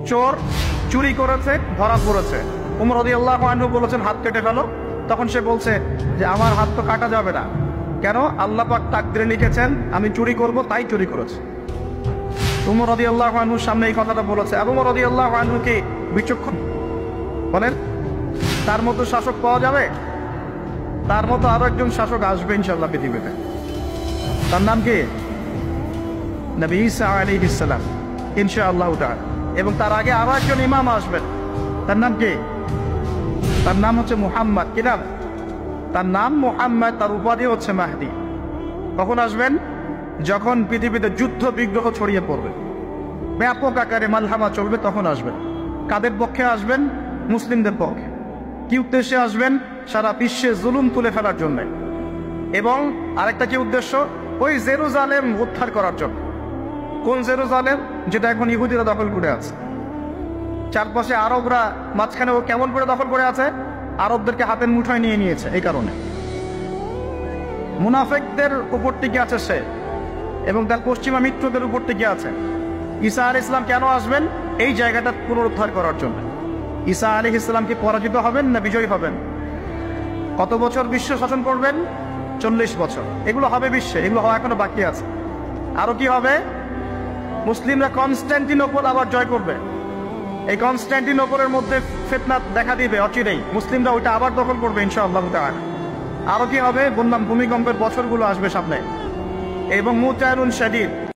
চোর চুরি করেছে, ধরা পড়েছে। উমর রাদিয়াল্লাহু আনহু বলেছেন হাত কেটে ফেলো। তখন সে বলছে যে আমার হাত তো কাটা যাবে না। কেন? আল্লাহ পাক তাকদীরে লিখেছেন আমি চুরি করব, তাই চুরি করেছে। উমর রাদিয়াল্লাহু আনহুর সামনে এই কথাটা বলেছে। আবু বকর রাদিয়াল্লাহু আনহু কি বিচক্ষণ? বলেন, তার মতো শাসক পাওয়া যাবে? তার মতো আরো একজন শাসক আসবে ইনশাআল্লাহ পৃথিবীতে। তার নাম কি? নবী ঈসা আলাইহিস সালাম ইনশাআল্লাহ তাআলা। এবং তার আগে আরো একজন ইমাম আসবেন। তার নাম কি? তার নাম হচ্ছে মুহাম্মদ। কি নাম? তার নাম মুহাম্মদ, তার উপাধি হচ্ছে মাহদী। কখন আসবেন? যখন পৃথিবীতে যুদ্ধ বিগ্রহ ছড়িয়ে পড়বে, ব্যাপক আকারে মালহামা চলবে, তখন আসবেন। কাদের পক্ষে আসবেন? মুসলিমদের পক্ষে। কি উদ্দেশ্যে আসবেন? সারা বিশ্বে জুলুম তুলে ফেলার জন্য। এবং আরেকটা কি উদ্দেশ্য? ওই জেরুজালেম উদ্ধার করার জন্য। কোন জেরুজালেম? যেটা এখন ইহুদিরা দখল করে আছে। চারপাশে আরবরা, মাঝখানে ও কেমন করে দখল করে আছে? আরবদেরকে হাতের মুঠোয় নিয়ে নিয়েছে। এই কারণে মুনাফিকদের উপর টিকে আছে সে, এবং তার পশ্চিমা মিত্রদের উপর টিকে আছে। ঈসা আলাইহিস সালাম কেন আসবেন? এই জায়গাটা পুনরুদ্ধার করার জন্য। ঈসা আলাইহিস সালাম কি পরাজিত হবেন না বিজয়ী হবেন? কত বছর বিশ্ব শাসন করবেন? 40 বছর। এগুলো হবে বিশ্বে, এগুলো হওয়া এখনো বাকি আছে। আরো কি হবে? মুসলিমরা কনস্ট্যান্টিনোপল আবার জয় করবে। এই কনস্ট্যান্টিনোপলের মধ্যে ফিতনা দেখা দিবে অচিরেই। মুসলিমরা ওইটা আবার দখল করবে ইনশাআল্লাহ তাআলা। আরো কি হবে? বললাম ভূমিকম্পের বছরগুলো আসবে সামনে, এবং মুতায়রুন শাদীদ।